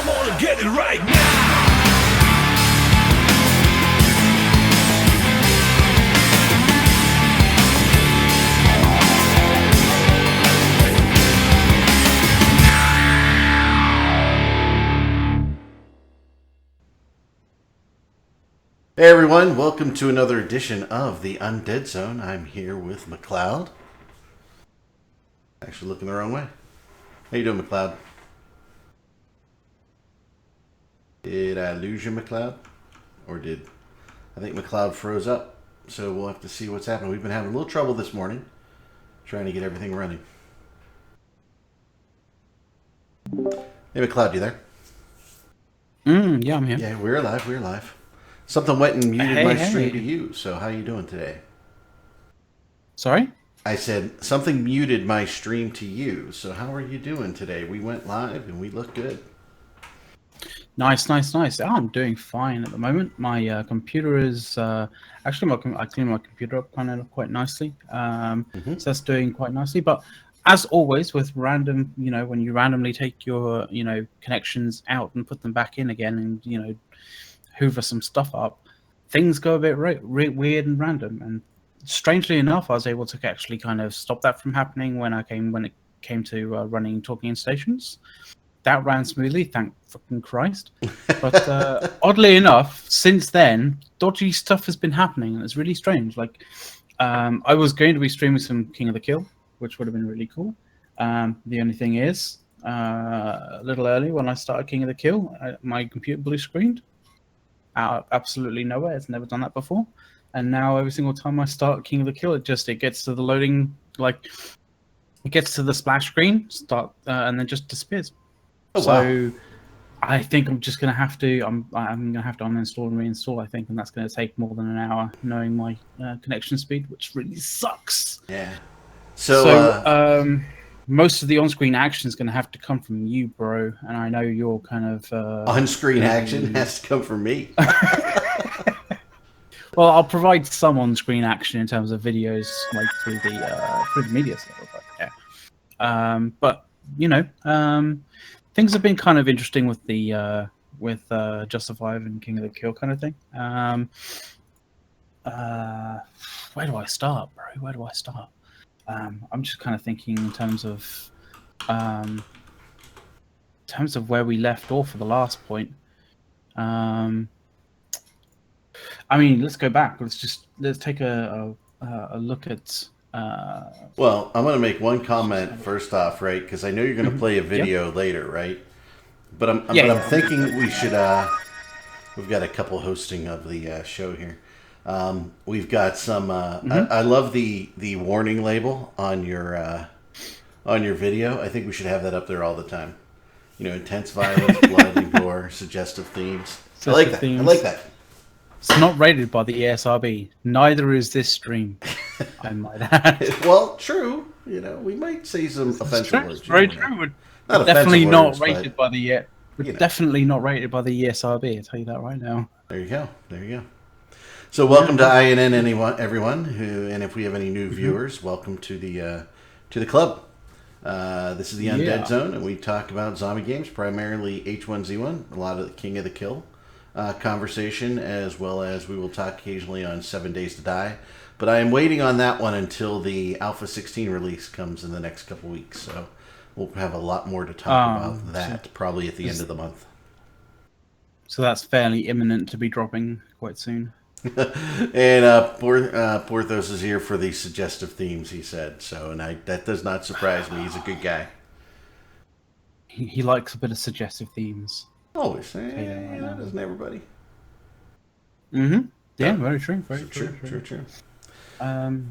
Come on and get it right now. Hey everyone, welcome to another edition of the Undead Zone. I'm here with McLeod. Actually looking the wrong way. How you doing, McLeod? Did I lose you, McLeod? Or did... I think McLeod froze up, so we'll have to see what's happening. We've been having a little trouble this morning trying to get everything running. Hey McLeod, you there? Yeah, I'm here. Yeah, we're live. Something went and muted my stream to you, so how you doing today? Sorry? I said, something muted my stream to you, so how are you doing today? We went live and we look good. Nice. Oh, I'm doing fine at the moment. My computer is... actually, I cleaned my computer up kind of quite nicely. So that's doing quite nicely. But as always, with random, when you randomly take your, connections out and put them back in again and, hoover some stuff up, things go a bit weird and random. And strangely enough, I was able to actually kind of stop that from happening when it came to running talking in stations. That ran smoothly, thank fucking Christ. But oddly enough, since then, dodgy stuff has been happening, and it's really strange. Like, I was going to be streaming some King of the Kill, which would have been really cool. The only thing is, a little early when I started King of the Kill, my computer blue screened. Out absolutely nowhere. It's never done that before. And now every single time I start King of the Kill, it gets to the loading, like it gets to the splash screen, and then just disappears. Oh, so wow. I think I'm just gonna have to I'm gonna have to uninstall and reinstall, I think, and that's gonna take more than an hour, knowing my connection speed, which really sucks. Yeah. So most of the on-screen action is going to have to come from you, bro. And I know you're kind of... on-screen action has to come from me. Well, I'll provide some on-screen action in terms of videos, like through the media server. But yeah. Things have been kind of interesting with the Just Survive and King of the Kill kind of thing. Where do I start, bro? Where do I start? I'm just kind of thinking in terms of where we left off for the last point. I mean, let's go back. Let's take a look at. Well, I'm going to make one comment first off, right? Because I know you're going to play a video later, right? But I'm thinking we should. We've got a couple hosting of the show here. We've got some. I love the warning label on your video. I think we should have that up there all the time. Intense violence, blood and gore, suggestive themes. I like that. It's not rated by the ESRB. Neither is this stream. I might add. Well, true. We might say some offensive words. Very true. Not definitely not rated by the. Definitely not rated by the ESRB. I'll tell you that right now. There you go. So welcome to INN, everyone. And if we have any new viewers, welcome to the club. This is the Undead Zone, and we talk about zombie games, primarily H1Z1, a lot of the King of the Kill conversation, as well as we will talk occasionally on 7 Days to Die. But I am waiting on that one until the Alpha 16 release comes in the next couple weeks, so we'll have a lot more to talk about that probably at the end of the month. So that's fairly imminent to be dropping quite soon. And Porthos is here for the suggestive themes, he said. So, and that does not surprise me. He's a good guy. He likes a bit of suggestive themes. Always. Doesn't everybody? Yeah, very true. Very true.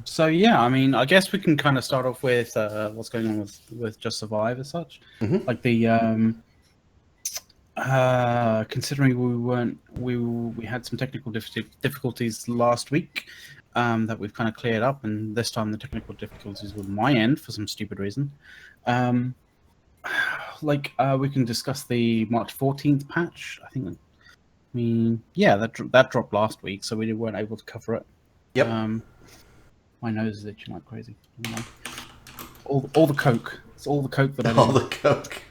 So yeah, I mean, I guess we can kind of start off with what's going on with Just Survive as such. Like the considering we had some technical difficulties last week that we've kind of cleared up, and this time the technical difficulties were my end for some stupid reason. We can discuss the March 14th patch. I mean, that dropped last week, so we weren't able to cover it. Yep. My nose is itching like crazy. All the coke. It's all the coke that I need. All the coke.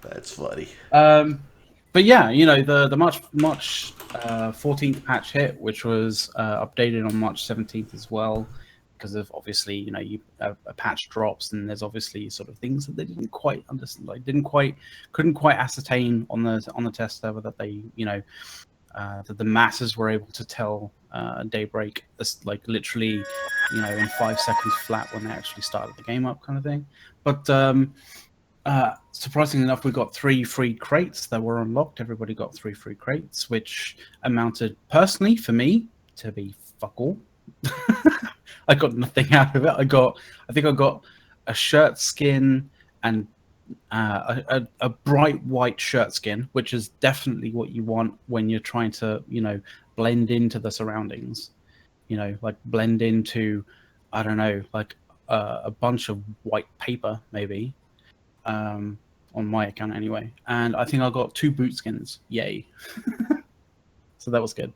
That's funny. But yeah, the March 14th patch hit, which was updated on March 17th as well, because of obviously a patch drops and there's obviously sort of things that they didn't quite understand, like couldn't quite ascertain on the test server that they that the masses were able to tell Daybreak like literally in 5 seconds flat when they actually started the game up, kind of thing. But surprisingly enough, we got 3 free crates that were unlocked. Everybody got 3 free crates, which amounted personally for me to be fuck all. I got nothing out of it. I think I got a shirt skin and a bright white shirt skin, which is definitely what you want when you're trying to blend into the surroundings. Like blend into, I don't know, like a bunch of white paper maybe. On my account anyway, and I think I got 2 boot skins. Yay! So that was good.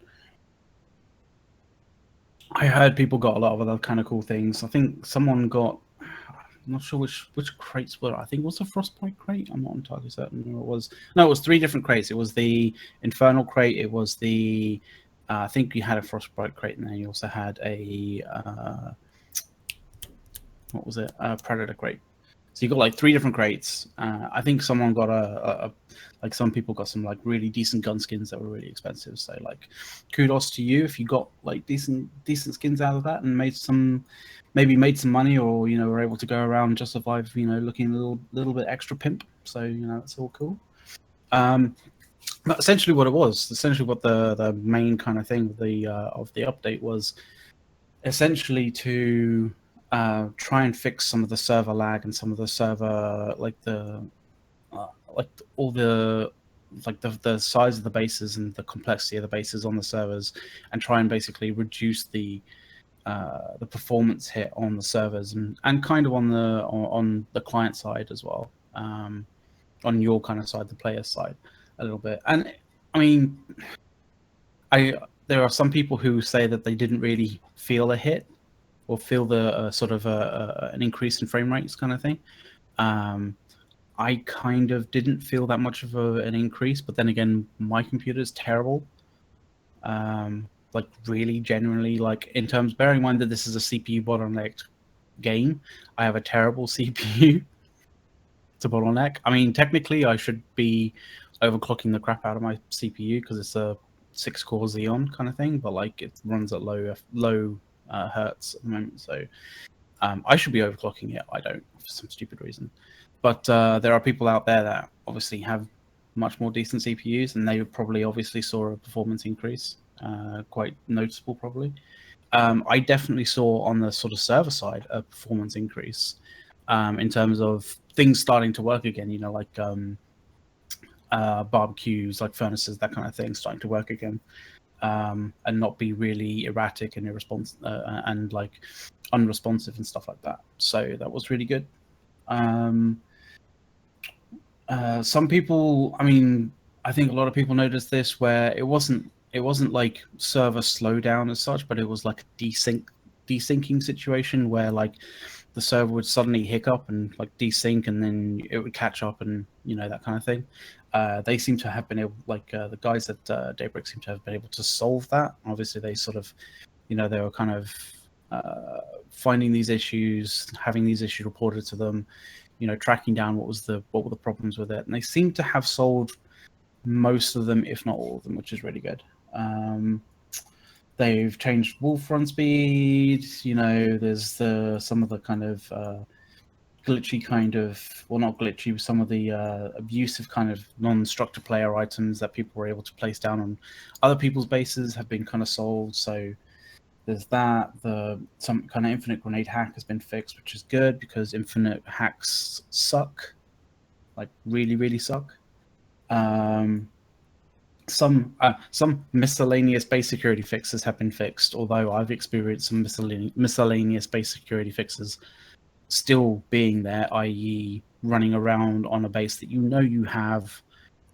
I heard people got a lot of other kind of cool things. I think someone got, I'm not sure which crates were. I think it was a Frostbite crate. I'm not entirely certain who it was. No, it was 3 different crates. It was the Infernal crate. It was the I think you had a Frostbite crate, and then you also had a what was it? A Predator crate. So you got like 3 different crates. I think someone got like some people got some like really decent gun skins that were really expensive. So like, kudos to you if you got like decent skins out of that and made some money, or were able to go around and justify looking a little bit extra pimp. So that's all cool. But essentially what the main kind of thing of the update was essentially to try and fix some of the server lag and some of the server all the the size of the bases and the complexity of the bases on the servers, and try and basically reduce the performance hit on the servers and kind of on the client side as well, on your kind of side, the player side, a little bit. And I mean, there are some people who say that they didn't really feel a hit or feel the sort of an increase in frame rates kind of thing. I kind of didn't feel that much of an increase, but then again, my computer is terrible. Like really, genuinely, like in terms, bearing in mind that this is a CPU bottlenecked game, I have a terrible CPU to bottleneck. I mean, technically, I should be overclocking the crap out of my CPU because it's a 6-core Xeon kind of thing, but like it runs at low hertz at the moment, so I should be overclocking it. I don't, for some stupid reason. But there are people out there that obviously have much more decent CPUs, and they probably obviously saw a performance increase, quite noticeable probably. I definitely saw on the sort of server side a performance increase in terms of things starting to work again, like barbecues, like furnaces, that kind of thing, starting to work again. And not be really erratic and irresponsive and like unresponsive and stuff like that. So that was really good. Some people, I mean, I think a lot of people noticed this, where it wasn't like server slowdown as such, but it was like a desyncing situation where like the server would suddenly hiccup and like desync, and then it would catch up, and that kind of thing. They seem to have been able, like the guys at Daybreak seem to have been able to solve that. Obviously, they sort of, they were kind of finding these issues, having these issues reported to them, tracking down what were the problems with it, and they seem to have solved most of them, if not all of them, which is really good. They've changed wolf run speed. There's some of the kind of glitchy kind of, well, not glitchy, some of the abusive kind of non-structure player items that people were able to place down on other people's bases have been kind of solved. So there's that. Some kind of infinite grenade hack has been fixed, which is good because infinite hacks suck, like really, really suck. Some miscellaneous base security fixes have been fixed, although I've experienced some miscellaneous base security fixes still being there, i.e. running around on a base that you have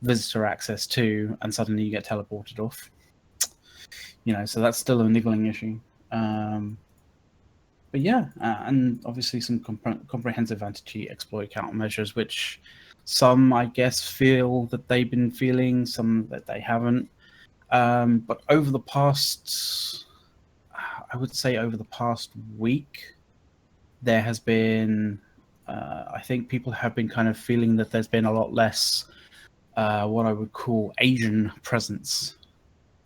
visitor access to, and suddenly you get teleported off. So that's still a niggling issue. But yeah, and obviously some comprehensive anti-cheat exploit countermeasures, which Some, I guess, feel that they've been feeling, some that they haven't. But over the past, I would say over the past week, there has been, I think people have been kind of feeling that there's been a lot less what I would call Asian presence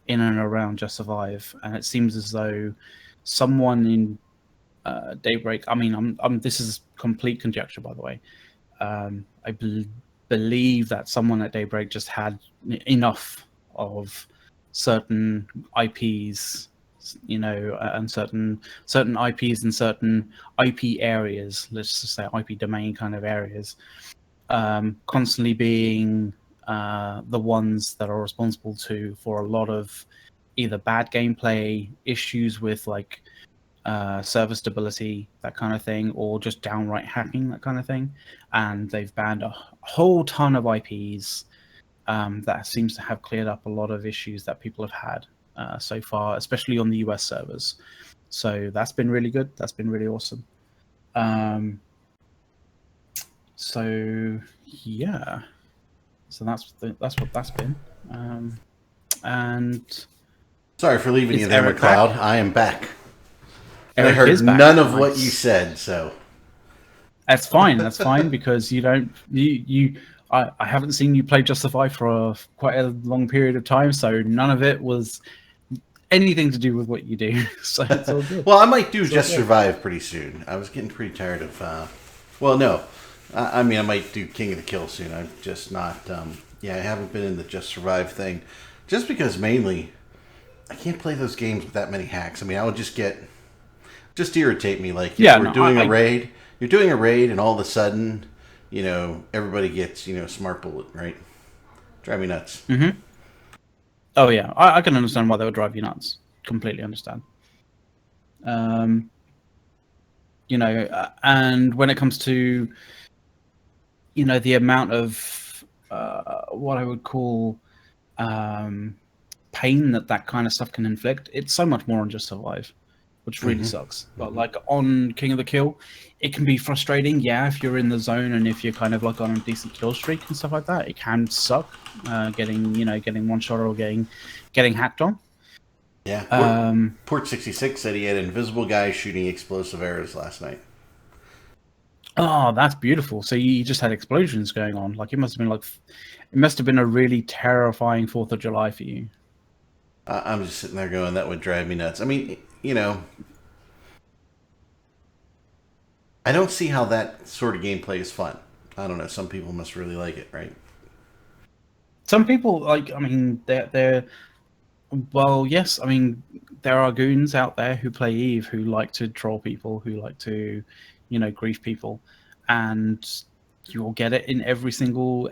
in and around Just Survive, and it seems as though someone in Daybreak. I mean, this is complete conjecture, by the way. I believe that someone at Daybreak just had enough of certain IPs, and certain IPs in certain IP areas. Let's just say IP domain kind of areas, constantly being the ones that are responsible for a lot of either bad gameplay, issues with like server stability, that kind of thing, or just downright hacking, that kind of thing. And they've banned a whole ton of IPs. That seems to have cleared up a lot of issues that people have had so far, especially on the US servers. So that's been really good. That's been really awesome. So yeah, so that's what that's been. And Sorry for leaving is you there, Eric McLeod. back? I am back. Eric I heard is back. none of what Nice. you said, so That's fine. That's fine because you don't you. I haven't seen you play Justify for quite a long period of time, so none of it was anything to do with what you do. So it's all good. well, I might do It's all Just good. Survive pretty soon. I was getting pretty tired of. Well, no, I mean I might do King of the Kill soon. I'm just not. Yeah, I haven't been in the Just Survive thing, just because mainly I can't play those games with that many hacks. I mean, I would just irritate me. Like if Yeah, we're no, doing a raid, you're doing a raid, and all of a sudden, everybody gets smart bullet, right? Drive me nuts. Mm-hmm. Oh yeah, I can understand why they would drive you nuts. Completely understand. Um, and when it comes to the amount of what I would call pain that kind of stuff can inflict, it's so much more on Just Survive, which really sucks. But like on King of the Kill, it can be frustrating. Yeah, if you're in the zone and if you're kind of like on a decent kill streak and stuff like that, it can suck. Getting one shot or getting hacked on. Yeah, Port 66 said he had invisible guys shooting explosive arrows last night. Oh, that's beautiful. So you just had explosions going on. Like it must have been a really terrifying 4th of July for you. I'm just sitting there going, that would drive me nuts. I mean, I don't see how that sort of gameplay is fun. I don't know. Some people must really like it, right? Some people like. I mean, they're well, yes. I mean, there are goons out there who play Eve who like to troll people, who like to, grief people, and you'll get it in every single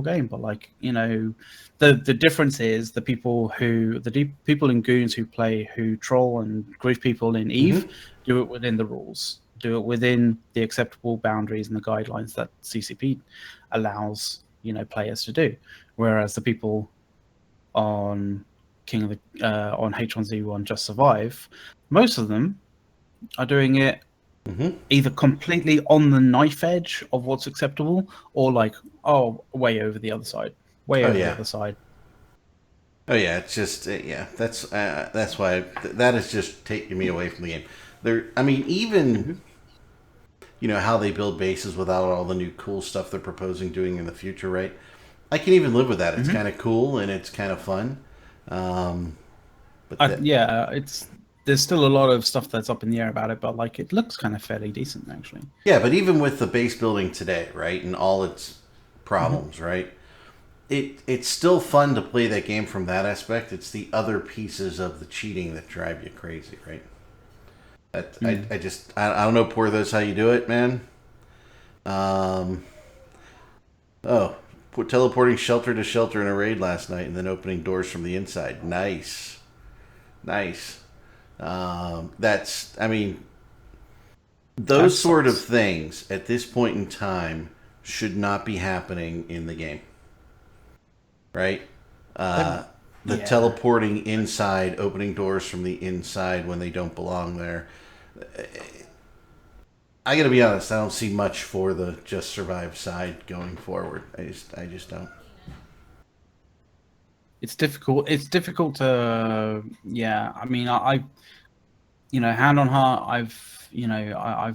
game. But like, the difference is the people people in goons who troll and grief people in Eve do it within the rules, do it within the acceptable boundaries and the guidelines that CCP allows players to do, whereas the people on on H1Z1 Just Survive, most of them are doing it either completely on the knife edge of what's acceptable, or like way over the other side, Oh the yeah. other side. Oh yeah. It's just yeah. That's why that is just taking me away from the game. I mean, even how they build bases without all the new cool stuff they're proposing doing in the future, right? I can even live with that. It's kind of cool and it's kind of fun. There's still a lot of stuff that's up in the air about it, but like it looks kind of fairly decent actually. Yeah, but even with the base building today, right, and all its problems, right, it's still fun to play that game from that aspect. It's the other pieces of the cheating that drive you crazy, right? I don't know, Porthos, how you do it, man. Oh, teleporting shelter to shelter in a raid last night and then opening doors from the inside. Nice. I mean, those sort of things at this point in time should not be happening in the game. Right? The teleporting inside, opening doors from the inside when they don't belong there. I got to be honest. I don't see much for the Just Survive side going forward. I just don't. It's difficult. It's difficult to, yeah. I mean, hand on heart, I've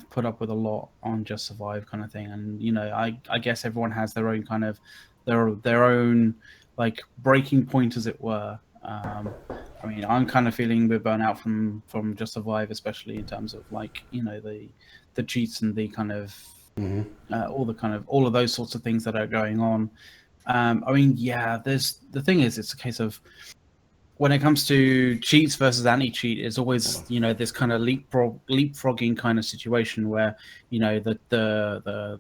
put up with a lot on Just Survive kind of thing, and I guess everyone has their own kind of their own like breaking point, as it were. I mean, I'm kind of feeling a bit burnt out from Just Survive, especially in terms of like the cheats and the kind of all of those sorts of things that are going on. I mean, yeah, the thing is, it's a case of when it comes to cheats versus anti-cheat, it's always this kind of leapfrogging kind of situation where the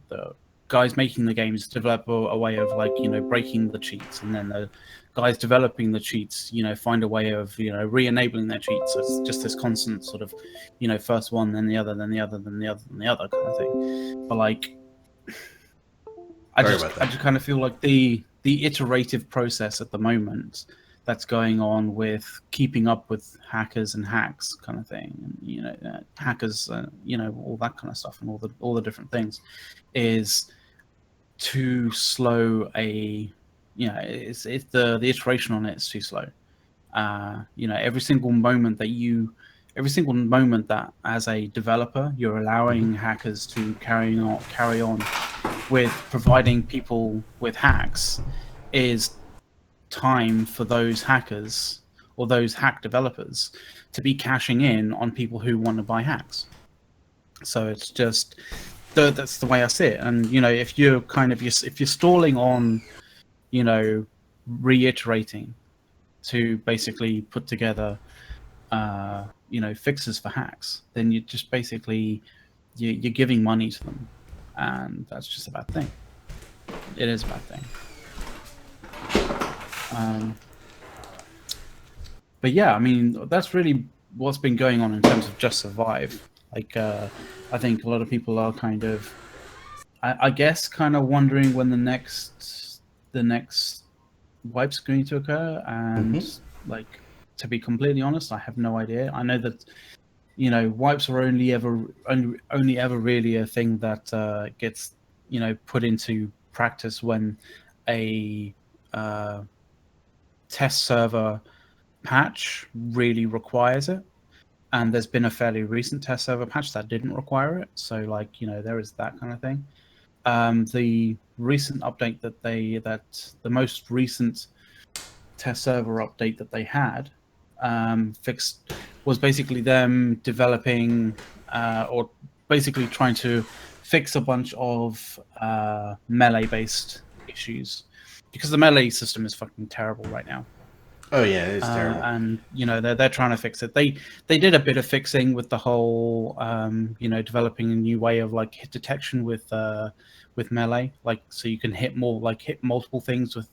guys making the games develop a way of like breaking the cheats, and then the guys developing the cheats find a way of re-enabling their cheats. So it's just this constant sort of first one, then the other, then the other, then the other, then the other kind of thing. But like I just kind of feel like the iterative process at the moment that's going on with keeping up with hackers and hacks kind of thing, and hackers, all that kind of stuff, and all the different things, is too slow. It's the iteration on it is too slow. Every single moment that as a developer you're allowing hackers to carry on with providing people with hacks is time for those hackers or those hack developers to be cashing in on people who want to buy hacks. So it's just that's the way I see it. And if you're stalling on reiterating to basically put together fixes for hacks, then you just basically you're giving money to them, and that's just a bad thing. It is a bad thing. But yeah, I mean, that's really what's been going on in terms of Just Survive. Like, I think a lot of people are kind of, I guess, kind of wondering when the next wipe's going to occur. And like, to be completely honest, I have no idea. I know that wipes are only ever really a thing that gets put into practice when a test server patch really requires it, and there's been a fairly recent test server patch that didn't require it, so like there is that kind of thing. The recent update the most recent test server update that they had fixed was basically them developing or basically trying to fix a bunch of melee based issues, because the melee system is fucking terrible right now. Oh yeah, it is terrible. And they're trying to fix it. They did a bit of fixing with the whole developing a new way of like hit detection with melee, like so you can hit multiple things with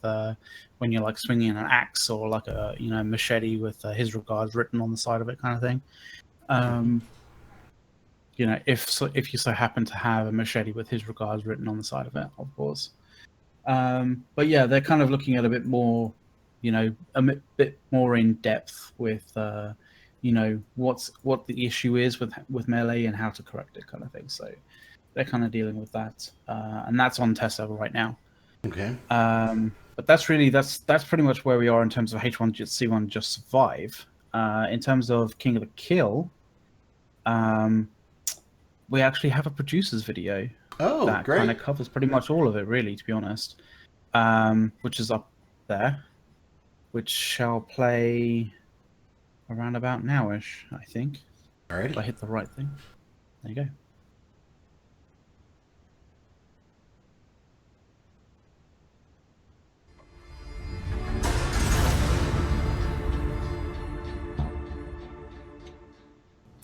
when you're like swinging an axe or like a machete with his regards written on the side of it kind of thing. If you so happen to have a machete with his regards written on the side of it, of course. But yeah, they're kind of looking at a bit more, a bit more in depth with, what the issue is with melee and how to correct it, kind of thing. So they're kind of dealing with that, and that's on test server right now. Okay. But that's pretty much where we are in terms of H1Z1 Just Survive. In terms of King of the Kill, we actually have a producer's video. Oh, that great. Kind of covers pretty much all of it, really, to be honest. Which is up there, which shall play around about nowish, I think. All right. If I hit the right thing. There you go.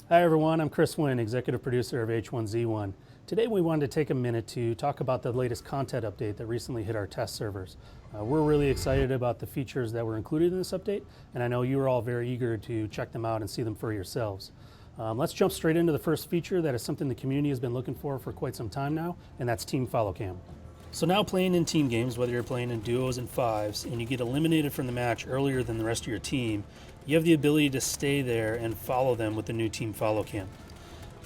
Hi everyone, I'm Chris Wynn, executive producer of H1Z1. Today we wanted to take a minute to talk about the latest content update that recently hit our test servers. We're really excited about the features that were included in this update, and I know you are all very eager to check them out and see them for yourselves. Let's jump straight into the first feature that is something the community has been looking for quite some time now, and that's Team Follow Cam. So now playing in team games, whether you're playing in duos and fives, and you get eliminated from the match earlier than the rest of your team, you have the ability to stay there and follow them with the new Team Follow Cam.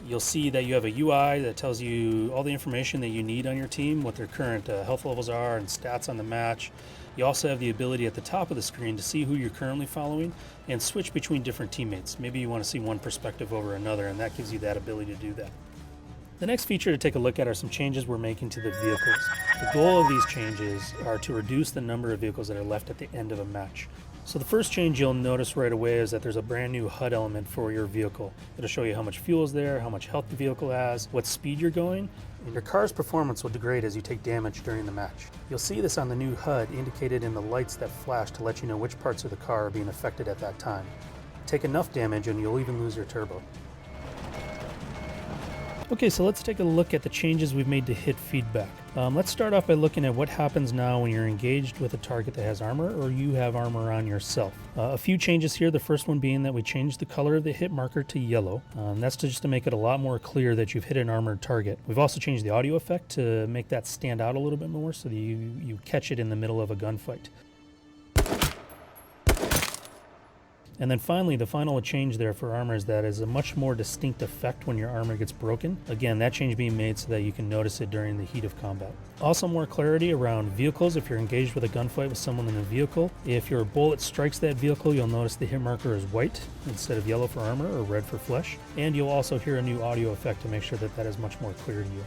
You'll see that you have a UI that tells you all the information that you need on your team, what their current health levels are and stats on the match. You also have the ability at the top of the screen to see who you're currently following and switch between different teammates. Maybe you want to see one perspective over another, and that gives you that ability to do that. The next feature to take a look at are some changes we're making to the vehicles. The goal of these changes are to reduce the number of vehicles that are left at the end of a match. So the first change you'll notice right away is that there's a brand new HUD element for your vehicle. It'll show you how much fuel is there, how much health the vehicle has, what speed you're going, and your car's performance will degrade as you take damage during the match. You'll see this on the new HUD indicated in the lights that flash to let you know which parts of the car are being affected at that time. Take enough damage and you'll even lose your turbo. Okay, so let's take a look at the changes we've made to hit feedback. Let's start off by looking at what happens now when you're engaged with a target that has armor or you have armor on yourself. A few changes here, the first one being that we changed the color of the hit marker to yellow. That's just to make it a lot more clear that you've hit an armored target. We've also changed the audio effect to make that stand out a little bit more so that you catch it in the middle of a gunfight. And then finally, the final change there for armor is that is a much more distinct effect when your armor gets broken. Again, that change being made so that you can notice it during the heat of combat. Also more clarity around vehicles if you're engaged with a gunfight with someone in a vehicle. If your bullet strikes that vehicle, you'll notice the hit marker is white instead of yellow for armor or red for flesh. And you'll also hear a new audio effect to make sure that that is much more clear to you.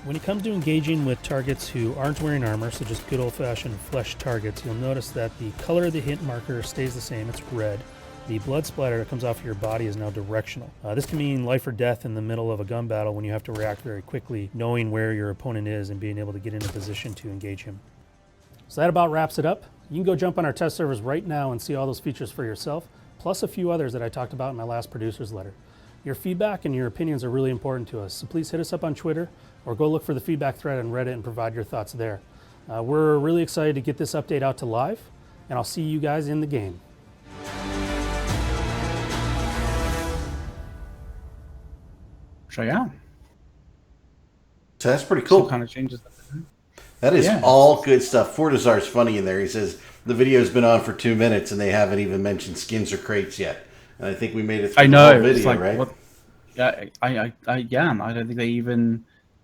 When it comes to engaging with targets who aren't wearing armor, so just good old-fashioned flesh targets, you'll notice that the color of the hit marker stays the same, it's red. The blood splatter that comes off your body is now directional. This can mean life or death in the middle of a gun battle when you have to react very quickly, knowing where your opponent is and being able to get into position to engage him. So that about wraps it up. You can go jump on our test servers right now and see all those features for yourself, plus a few others that I talked about in my last producer's letter. Your feedback and your opinions are really important to us, so please hit us up on Twitter or go look for the feedback thread on Reddit and provide your thoughts there. We're really excited to get this update out to live, and I'll see you guys in the game. So yeah, So that's pretty cool. some kind of changes. That is Yeah. all good stuff. Fortizar's funny in there. He says the video's been on for 2 minutes and they haven't even mentioned skins or crates yet. And I think we made it through I know. the whole video, It's like, right? what, yeah, I don't think they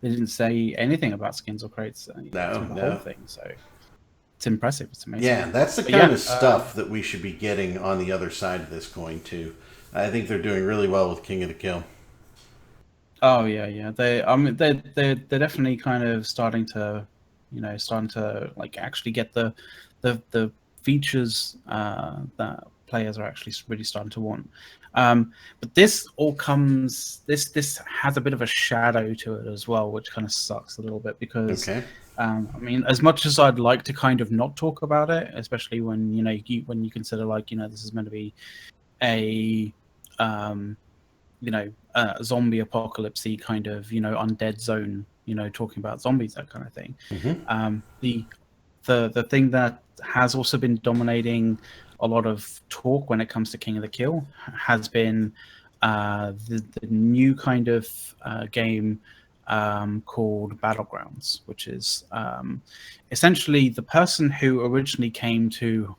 didn't say anything about skins or crates through the whole thing. So it's impressive. It's amazing. Yeah, that's the kind of stuff that we should be getting on the other side of this coin too. I think they're doing really well with King of the Kill. Oh yeah. They're definitely kind of starting to like actually get the features that players are actually really starting to want. But this all comes. This has a bit of a shadow to it as well, which kind of sucks a little bit because. Okay. I mean, as much as I'd like to kind of not talk about it, especially when when you consider like this is meant to be a zombie apocalypse-y kind of undead zone, talking about zombies, that kind of thing. Mm-hmm. The thing that has also been dominating a lot of talk when it comes to King of the Kill has been the new kind of game called Battlegrounds, which is essentially the person who originally came to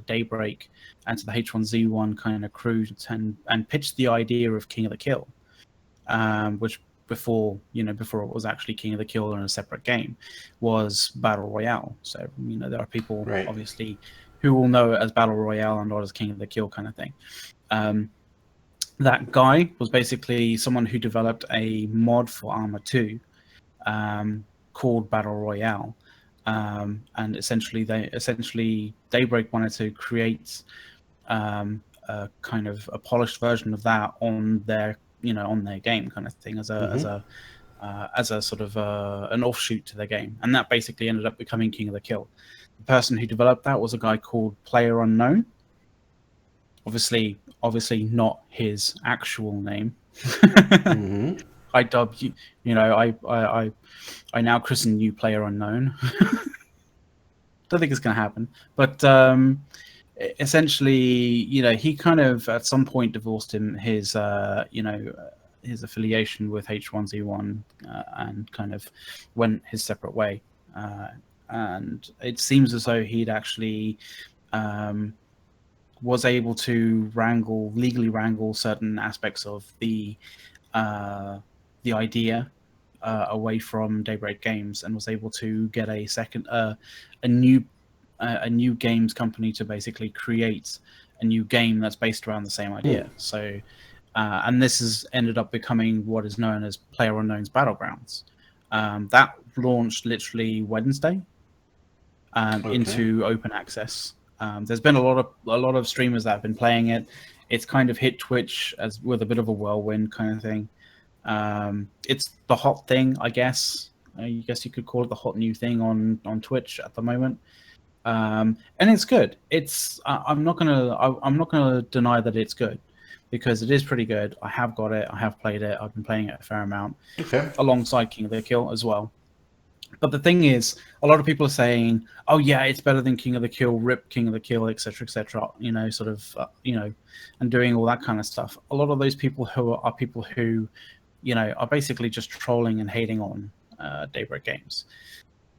Daybreak and to the H1Z1 kind of crew and pitched the idea of King of the Kill, which before it was actually King of the Kill in a separate game, was Battle Royale. So there are people obviously who will know it as Battle Royale and not as King of the Kill kind of thing. That guy was basically someone who developed a mod for Arma 2 called Battle Royale. And essentially Daybreak wanted to create a kind of a polished version of that on their game kind of thing as a sort of an offshoot to their game, and that basically ended up becoming King of the Kill. The person who developed that was a guy called Player Unknown. Obviously not his actual name. Mm-hmm. I dubbed you. I now christen you Player Unknown. Don't think it's going to happen, but essentially, he kind of at some point divorced his affiliation with H1Z1 and kind of went his separate way. And it seems as though he'd actually was able to legally wrangle certain aspects of the idea away from Daybreak Games, and was able to get a new games company to basically create a new game that's based around the same idea. So, and this has ended up becoming what is known as PlayerUnknown's Battlegrounds. That launched literally Wednesday into open access. There's been a lot of streamers that have been playing it. It's kind of hit Twitch as with a bit of a whirlwind kind of thing. It's the hot thing, I guess. I guess you could call it the hot new thing on Twitch at the moment. And it's good. I'm not gonna deny that it's good, because it is pretty good. I have got it. I have played it. I've been playing it a fair amount, alongside King of the Kill as well. But the thing is, a lot of people are saying, "Oh yeah, it's better than King of the Kill, rip King of the Kill, etc., etc." You know, sort of, and doing all that kind of stuff. A lot of those people are people who, are basically just trolling and hating on Daybreak Games.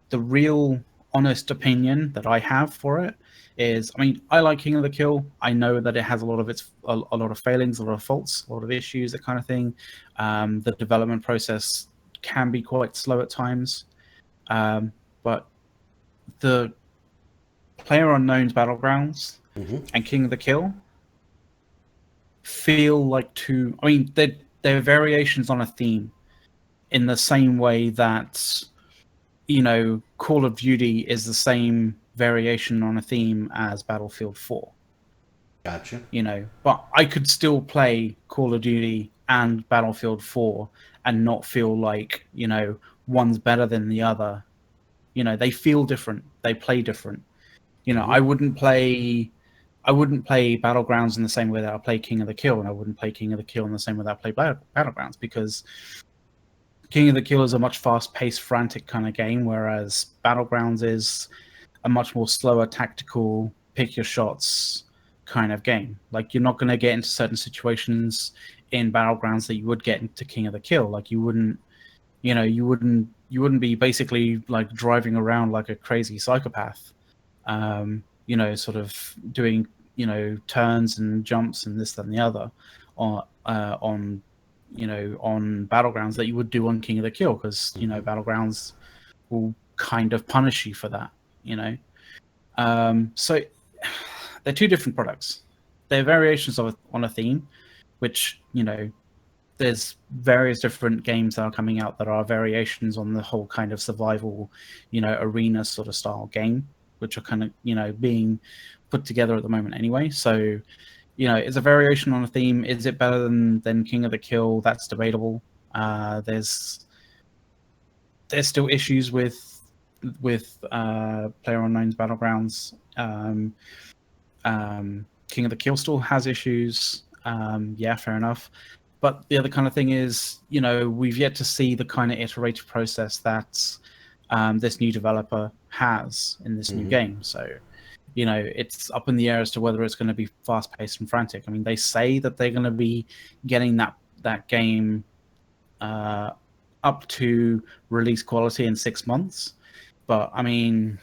The real honest opinion that I have for it is, I mean, I like King of the Kill. I know that it has a lot of failings, a lot of faults, a lot of issues, that kind of thing. The development process can be quite slow at times. But the PlayerUnknown's Battlegrounds and King of the Kill feel like two. I mean, they're variations on a theme, in the same way that Call of Duty is the same variation on a theme as Battlefield 4. Gotcha. But I could still play Call of Duty and Battlefield 4 and not feel like one's better than the other. They feel different. They play different. I wouldn't play Battlegrounds in the same way that I play King of the Kill, and I wouldn't play King of the Kill in the same way that I play Battlegrounds, because King of the Kill is a much fast-paced, frantic kind of game, whereas Battlegrounds is a much more slower, tactical, pick your shots kind of game. Like, you're not going to get into certain situations in Battlegrounds that you would get into King of the Kill. Like, you wouldn't be basically like driving around like a crazy psychopath, sort of doing turns and jumps and this, that, and the other on Battlegrounds that you would do on King of the Kill, because Battlegrounds will kind of punish you for that. So they're two different products. They're variations on a theme, which there's various different games that are coming out that are variations on the whole kind of survival, arena sort of style game, which are kind of, being put together at the moment anyway. So, it's a variation on a theme. Is it better than King of the Kill? That's debatable. There's still issues with PlayerUnknown's Battlegrounds. King of the Kill still has issues. Yeah, fair enough. But the other kind of thing is, we've yet to see the kind of iterative process that this new developer has in this new game. So, it's up in the air as to whether it's going to be fast-paced and frantic. I mean, they say that they're going to be getting that game up to release quality in 6 months. But, I mean,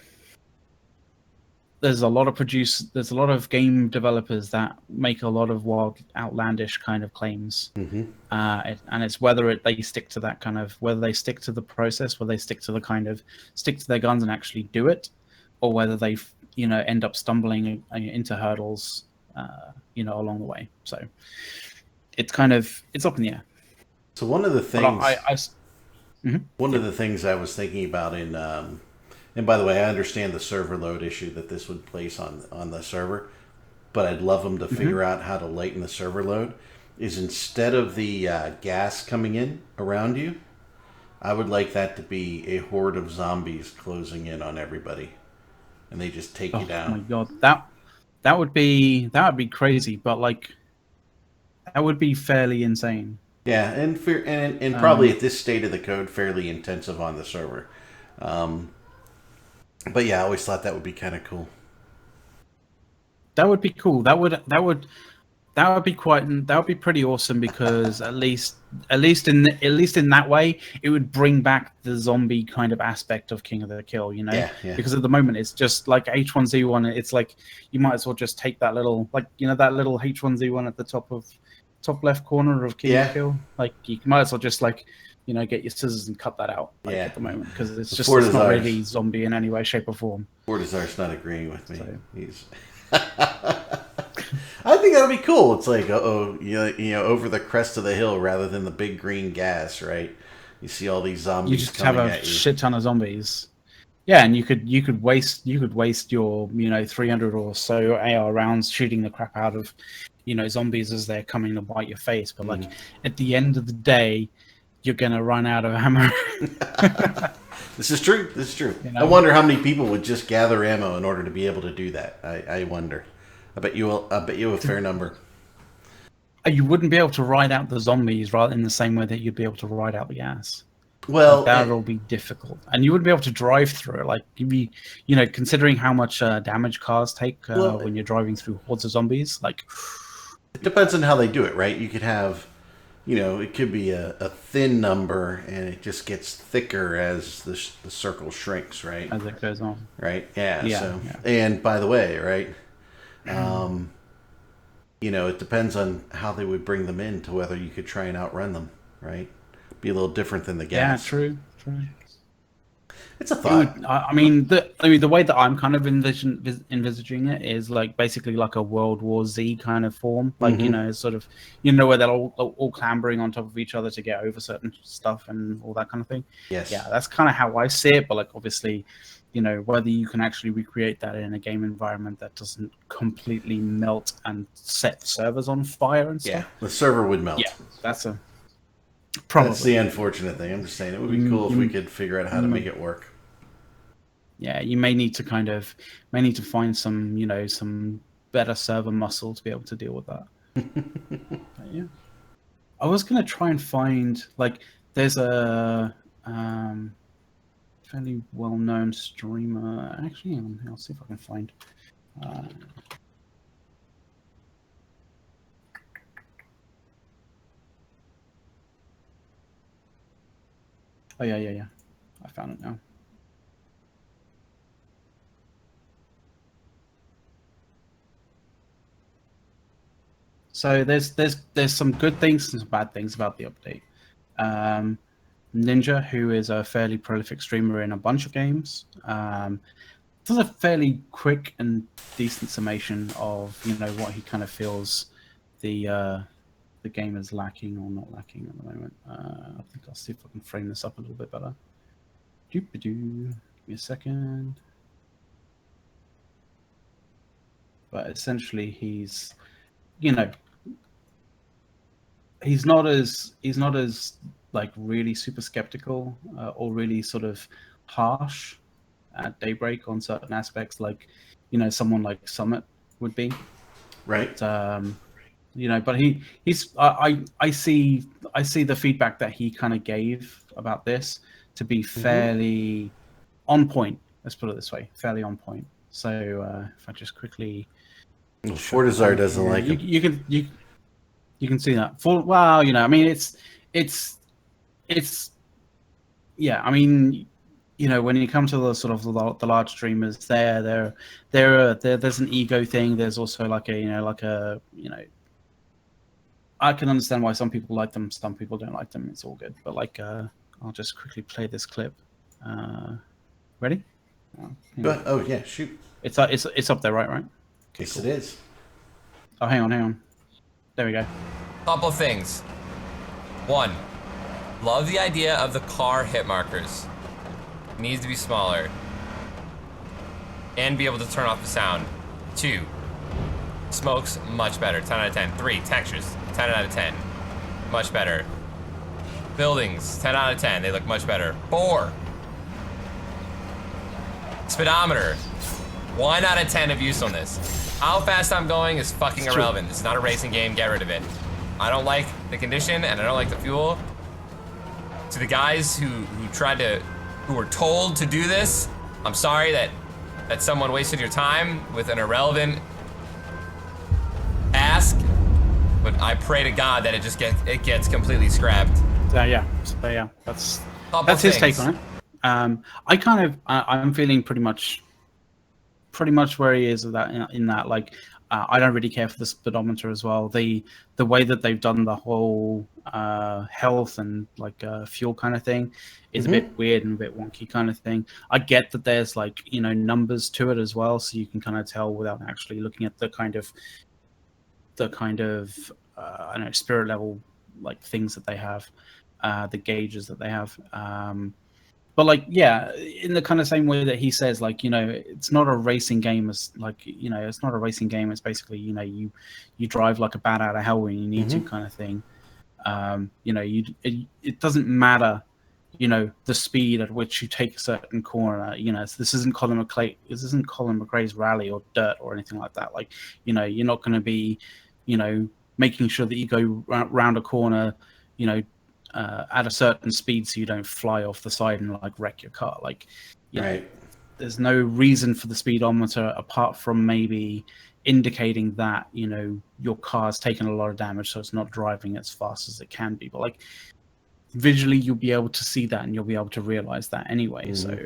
there's a lot of game developers that make a lot of wild, outlandish kind of claims, and it's whether they stick to that kind of, whether they stick to the process, whether they stick to their guns and actually do it, or whether they end up stumbling into hurdles along the way. So it's up in the air. So one of the things of the things I was thinking about and by the way, I understand the server load issue that this would place on the server, but I'd love them to figure out how to lighten the server load. Is instead of the gas coming in around you, I would like that to be a horde of zombies closing in on everybody, and they just take you down. Oh my god, that would be crazy, but like that would be fairly insane. Yeah, and probably at this state of the code, fairly intensive on the server. But yeah, I always thought that would be kind of cool. That would be cool. That would That would be that would be pretty awesome because at least in that way it would bring back the zombie kind of aspect of King of the Kill, you know? Yeah, yeah. Because at the moment it's just like H1Z1. It's like you might as well just take that little, like, you know, that little H1Z1 at the top left corner of King of the Kill. Like you might as well just, like, you know, get your scissors and cut that out, like, at the moment, because it's just it's not really zombie in any way, shape, or form. Fortizar's not agreeing with me. So. He's. I think that'll be cool. It's like, you know, over the crest of the hill rather than the big green gas, right? You see all these zombies. You just have a shit ton of zombies. Yeah, and you could waste your, you know, 300 or so AR rounds shooting the crap out of, you know, zombies as they're coming to bite your face. But like at the end of the day, you're gonna run out of ammo. This is true. This is true. You know? I wonder how many people would just gather ammo in order to be able to do that. I wonder. I bet you a fair number. You wouldn't be able to ride out the zombies right in the same way that you'd be able to ride out the gas. Well, that'll be difficult, and you wouldn't be able to drive through it. Like you'd be, you know, considering how much damage cars take when you're driving through hordes of zombies. Like, it depends on how they do it, right? You could have, you know, it could be a thin number, and it just gets thicker as the circle shrinks, right? As it goes on, right? Yeah. Yeah. And by the way, right? You know, it depends on how they would bring them in to whether you could try and outrun them, right? Be a little different than the gas. Yeah, true. It's a thought. I mean, the way that I'm kind of envisaging it is like basically like a World War Z kind of form, like you know, sort of, you know, where they're all clambering on top of each other to get over certain stuff and all that kind of thing. Yes. Yeah, that's kind of how I see it. But like, obviously, you know, whether you can actually recreate that in a game environment that doesn't completely melt and set servers on fire and stuff. Yeah, the server would melt. Yeah, that's probably. That's the unfortunate thing. I'm just saying it would be cool if we could figure out how to make it work. Yeah, you may need to find some, you know, some better server muscle to be able to deal with that. Yeah, I was gonna try and find, like, there's a fairly well-known streamer. Actually, I'll see if I can find. Oh yeah. I found it now. So there's some good things and some bad things about the update. Ninja, who is a fairly prolific streamer in a bunch of games, does a fairly quick and decent summation of, you know, what he kind of feels the game is lacking or not lacking at the moment. I think I'll see if I can frame this up a little bit better. Give me a second. But essentially, he's, you know, he's not as like really super skeptical or really sort of harsh at Daybreak on certain aspects, like, you know, someone like Summit would be. Right. You know, but I see the feedback that he kind of gave about this to be fairly on point. Let's put it this way, fairly on point. So if I just quickly, Fortizar doesn't like him. You can see that. Well, you know, I mean, it's yeah. I mean, you know, when you come to the sort of the large streamers, there's an ego thing. There's also like a I can understand why some people like them, some people don't like them. It's all good. But like, I'll just quickly play this clip. Ready? Oh yeah, shoot. It's up there, right? Okay, yes, cool. It is. Oh, hang on. There we go. Couple things. One, love the idea of the car hit markers. Needs to be smaller. And be able to turn off the sound. 2, smokes, much better. 10 out of 10. 3, textures, 10 out of 10. Much better. Buildings, 10 out of 10. They look much better. 4, speedometer, 1 out of 10 of usefulness. How fast I'm going is fucking irrelevant. It's not a racing game, get rid of it. I don't like the condition and I don't like the fuel. To the guys who were told to do this, I'm sorry that someone wasted your time with an irrelevant ask. I pray to God that it gets completely scrapped. That's Couple his take things. on it. I'm feeling pretty much where he is with that in that like I don't really care for the speedometer as well. The way that they've done the whole health and like fuel kind of thing is a bit weird and a bit wonky kind of thing. I get that there's like numbers to it as well, so you can kind of tell without actually looking at the kind of I don't know, spirit level like things that they have, the gauges that they have. But like, yeah, in the kind of same way that he says, like, it's not a racing game. As like, it's not a racing game. It's basically, you drive like a bat out of hell when you need to, kind of thing. It doesn't matter, the speed at which you take a certain corner. This isn't Colin McRae. This isn't Colin McRae's rally or dirt or anything like that. Like, you're not going to be, making sure that you go round a corner, at a certain speed so you don't fly off the side and like wreck your car. Like, Right. There's no reason for the speedometer apart from maybe indicating that your car's taken a lot of damage, so it's not driving as fast as it can be. But like visually, you'll be able to see that and you'll be able to realize that anyway. So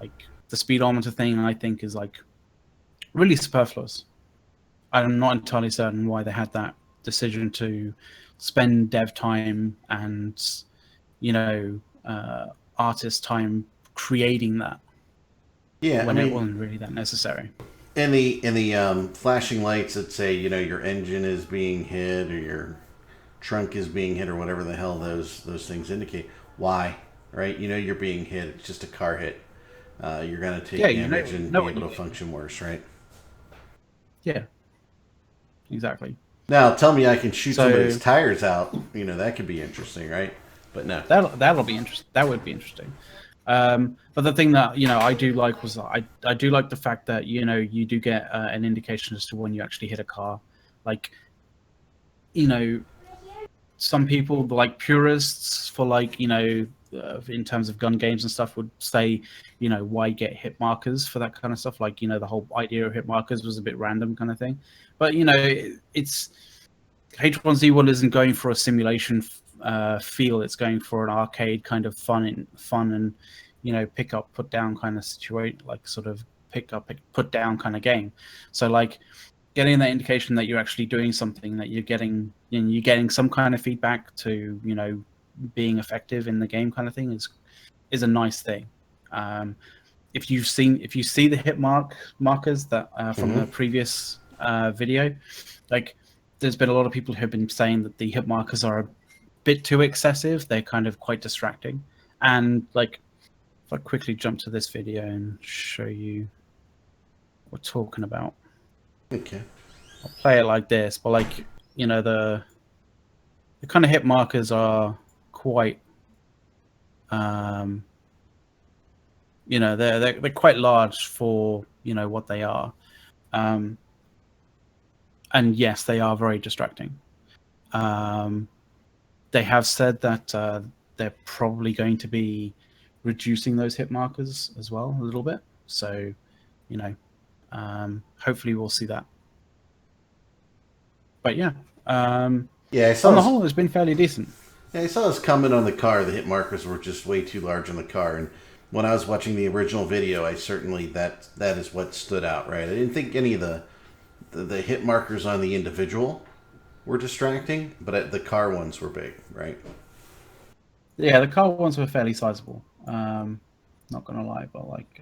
like the speedometer thing, I think, is like really superfluous. I'm not entirely certain why they had that decision to spend dev time and artist time creating that. Yeah, when it wasn't really that necessary. In the flashing lights that say your engine is being hit or your trunk is being hit or whatever the hell those things indicate. Why? Right? You're being hit. It's just a car hit. You're gonna take damage and be able to function worse, right? Yeah. Exactly. Now tell me I can shoot somebody's tires out. That could be interesting, right? But no. That'll be interesting. That would be interesting. But the thing that I do like was I do like the fact that you do get an indication as to when you actually hit a car. Like, some people, like purists for like in terms of gun games and stuff, would say why get hit markers for that kind of stuff. Like the whole idea of hit markers was a bit random kind of thing. But it's H1Z1 isn't going for a simulation feel. It's going for an arcade kind of fun and pick up put down kind of situation, like sort of pick up put down kind of game. So like getting that indication that you're actually doing something, that you're getting some kind of feedback to being effective in the game kind of thing is a nice thing. If you see the hit markers that from the previous video, like there's been a lot of people who have been saying that the hit markers are a bit too excessive. They're kind of quite distracting. And like, if I quickly jump to this video and show you what we're talking about. Okay. I'll play it like this, but like, the kind of hit markers are quite, they're quite large for, what they are. And yes, they are very distracting. They have said that they're probably going to be reducing those hit markers as well a little bit. So, hopefully we'll see that. But yeah, I saw on the whole, it's been fairly decent. Yeah, I saw this comment on the car. The hit markers were just way too large on the car, and when I was watching the original video, I certainly that is what stood out. Right, I didn't think any of the hit markers on the individual were distracting, but the car ones were big, right? Yeah, the car ones were fairly sizable. Not gonna lie, but like.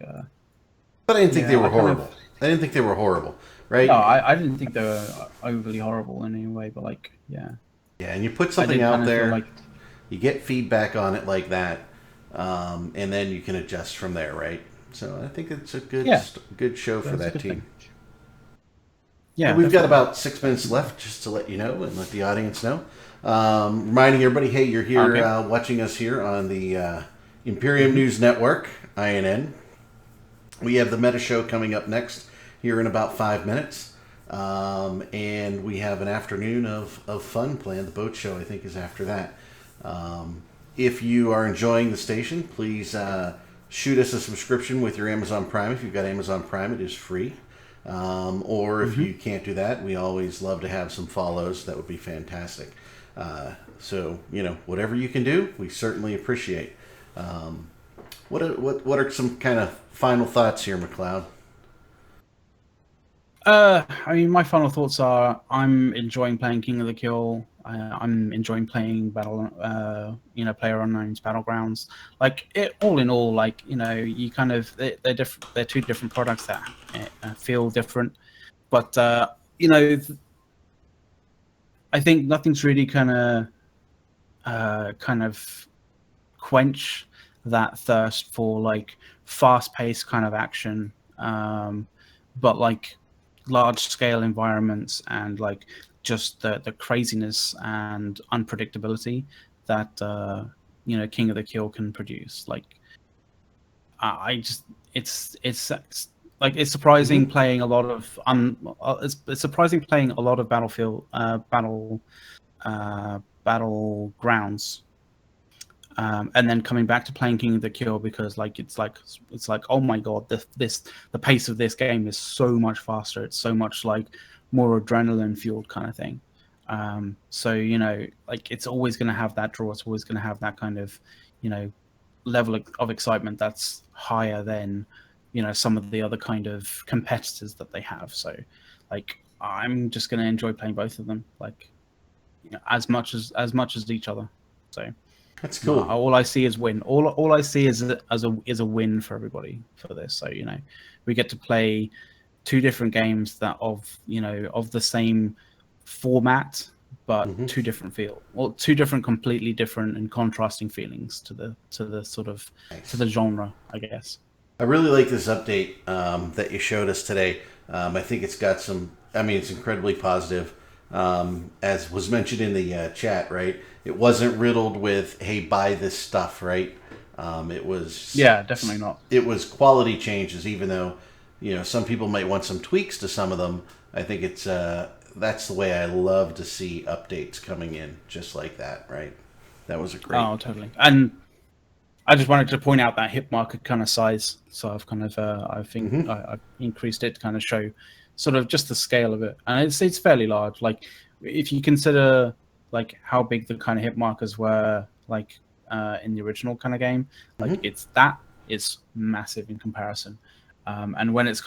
But I didn't think they were horrible. I didn't think they were horrible, right? No, I didn't think they were overly horrible in any way, but like, yeah. Yeah, and you put something out there, like, you get feedback on it like that, and then you can adjust from there, right? So I think it's a good show for that team. Yeah, we've got about 6 minutes left, just to let you know and let the audience know. Reminding everybody, hey, you're here watching us here on the Imperium News Network, INN. We have the Meta Show coming up next here in about 5 minutes. And we have an afternoon of fun planned. The boat show, I think, is after that. If you are enjoying the station, please shoot us a subscription with your Amazon Prime. If you've got Amazon Prime, it is free. Or if you can't do that, we always love to have some follows. That would be fantastic. So, whatever you can do, we certainly appreciate. What are some kind of final thoughts here, McLeod? I mean, my final thoughts are: I'm enjoying playing King of the Kill. I'm enjoying playing Player Unknown's Battlegrounds. Like all in all, you kind of they're different. They're two different products that feel different, but I think nothing's really kind of quench that thirst for like fast-paced kind of action, but like large-scale environments and like just the craziness and unpredictability that King of the Kill can produce. Like I just it's like it's surprising playing a lot of it's surprising playing a lot of battlegrounds, and then coming back to playing King of the Kill because it's like oh my god, the pace of this game is so much faster. It's so much like more adrenaline fueled kind of thing. So like it's always going to have that draw. It's always going to have that kind of level of excitement that's higher than some of the other kind of competitors that they have. So like I'm just going to enjoy playing both of them like as much as each other. So that's cool. All I see is win. All I see is a win for everybody for this. So we get to play two different games that of the same format, but two different two different completely different and contrasting feelings to the sort of to the genre, I guess. I really like this update that you showed us today. I think it's got some. I mean, it's incredibly positive. As was mentioned in the chat, right? It wasn't riddled with, "Hey, buy this stuff," right? It was definitely not. It was quality changes, even though some people might want some tweaks to some of them. I think it's that's the way I love to see updates coming in, just like that, right? That was a great. Oh, totally. And I just wanted to point out that hit marker kind of size. So I've kind of I think I've increased it to kind of show sort of just the scale of it, and it's fairly large. Like if you consider like how big the kind of hit markers were like in the original kind of game, like it's massive in comparison. And when it's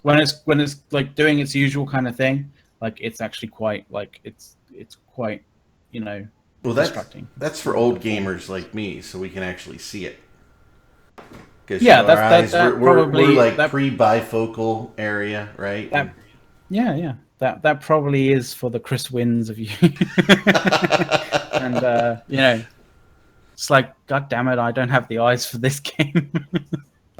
when it's like doing its usual kind of thing, like it's actually quite like it's quite well, distracting. That's for old gamers like me, so we can actually see it. Yeah, we're like pre-bifocal area, right? That probably is for the Chris Wins of you. And it's like, god damn it, I don't have the eyes for this game.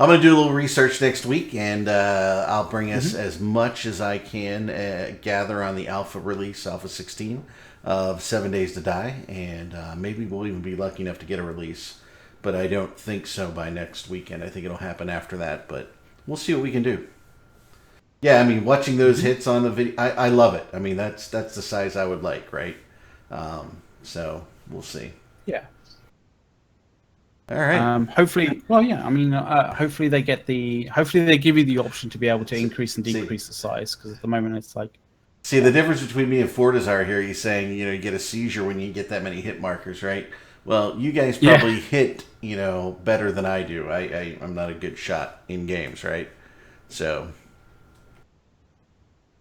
I'm going to do a little research next week, and I'll bring us as much as I can gather on the alpha release, Alpha 16 of 7 Days to Die, and maybe we'll even be lucky enough to get a release. But I don't think so by next weekend. I think it'll happen after that, but we'll see what we can do. Yeah, I mean, watching those hits on the video, I love it. I mean, that's the size I would like, right? So we'll see. Yeah. All right. Hopefully, well, yeah. I mean, hopefully they give you the option to be able to increase and decrease the size, because at the moment it's like. See, the difference between me and Fortizar here, he's saying, you get a seizure when you get that many hit markers, right? Well, you guys probably hit, better than I do. I'm not a good shot in games, right? So,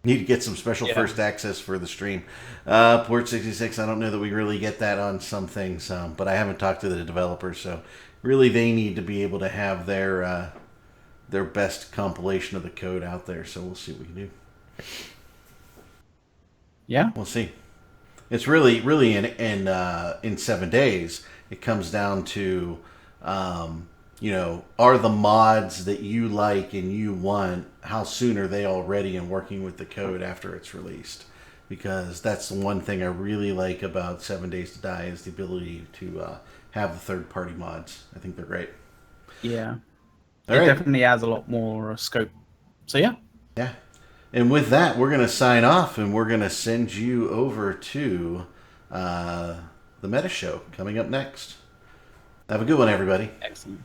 need to get some special first access for the stream. Port 66, I don't know that we really get that on some things, but I haven't talked to the developers, so really they need to be able to have their best compilation of the code out there, so we'll see what we can do. Yeah. We'll see. It's really in 7 days, it comes down to, are the mods that you like and you want, how soon are they all ready and working with the code after it's released? Because that's the one thing I really like about 7 Days to Die is the ability to have the third-party mods. I think they're great. Yeah. It definitely adds a lot more scope. So, yeah. Yeah. And with that, we're going to sign off, and we're going to send you over to the Meta Show coming up next. Have a good one, everybody. Excellent.